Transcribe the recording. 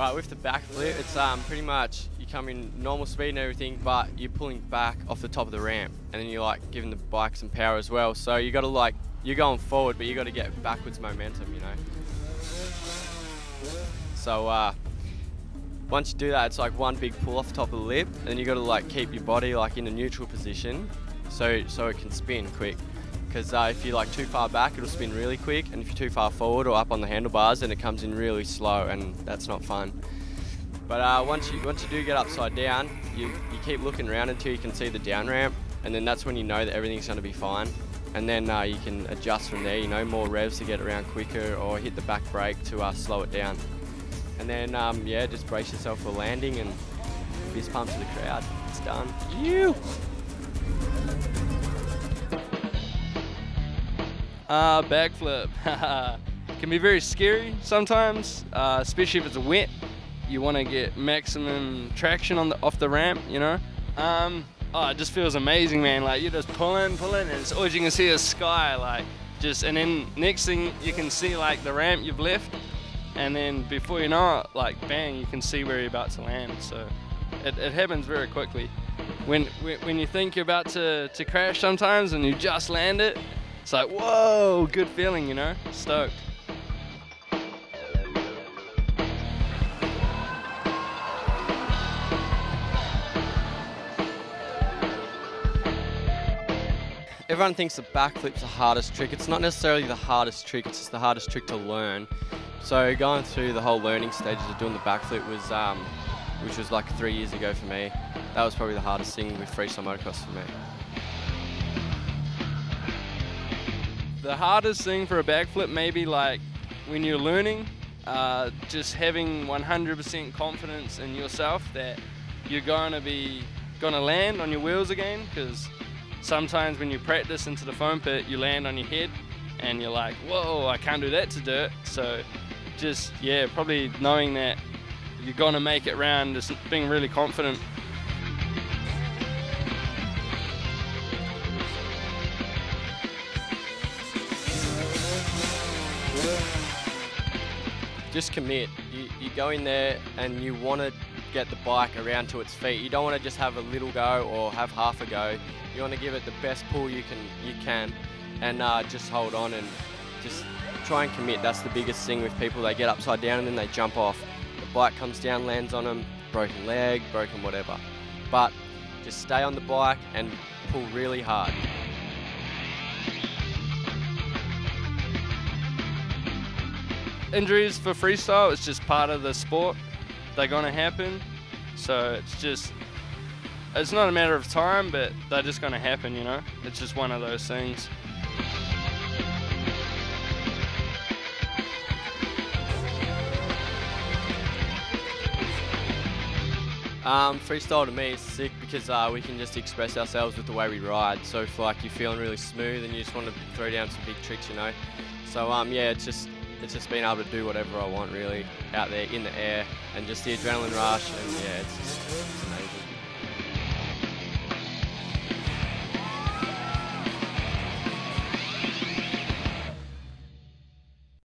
Right, with the backflip, it's pretty much you come in normal speed and everything, but you're pulling back off the top of the ramp, and then you're like giving the bike some power as well. So you got to like, you're going forward, but you got to get backwards momentum, you know. So once you do that, it's like one big pull off the top of the lip, and then you got to like keep your body like in a neutral position, so it can spin quick. Because if you're like too far back, it'll spin really quick, and if you're too far forward or up on the handlebars, then it comes in really slow, and that's not fun. But once you do get upside down, you keep looking around until you can see the down ramp, and then that's when you know that everything's going to be fine. And then you can adjust from there, you know, more revs to get around quicker, or hit the back brake to slow it down. And then yeah, just brace yourself for landing and fist pump to the crowd. It's done. You. Backflip can be very scary sometimes, especially if it's wet. You want to get maximum traction off the ramp, you know. Oh, it just feels amazing, man. Like you're just pulling, and it's all you can see is sky, like and then next thing you can see like the ramp you've left, and then before you know it, like bang, you can see where you're about to land. So it happens very quickly. When you think you're about to crash sometimes and you just land it, it's like, whoa, good feeling, you know, stoked. Everyone thinks the backflip's the hardest trick. It's not necessarily the hardest trick, it's just the hardest trick to learn. So going through the whole learning stages of doing the backflip was, which was like 3 years ago for me, that was probably the hardest thing with freestyle motocross for me. The hardest thing for a backflip maybe like when you're learning, just having 100% confidence in yourself that you're gonna land on your wheels again, because sometimes when you practice into the foam pit, you land on your head and you're like, whoa, I can't do that to dirt. So just, yeah, probably knowing that you're gonna make it round, just being really confident. Just commit. You go in there and you want to get the bike around to its feet. You don't want to just have a little go or have half a go. You want to give it the best pull you can, and just hold on and just try and commit. That's the biggest thing with people. They get upside down and then they jump off. The bike comes down, lands on them, broken leg, broken whatever. But just stay on the bike and pull really hard. Injuries for freestyle, it's just part of the sport. They're gonna happen. So it's not a matter of time, but they're just gonna happen, you know? It's just one of those things. Freestyle to me is sick because we can just express ourselves with the way we ride. So if like you're feeling really smooth and you just want to throw down some big tricks, you know. So yeah, it's just being able to do whatever I want really out there in the air, and just the adrenaline rush, and yeah, it's amazing.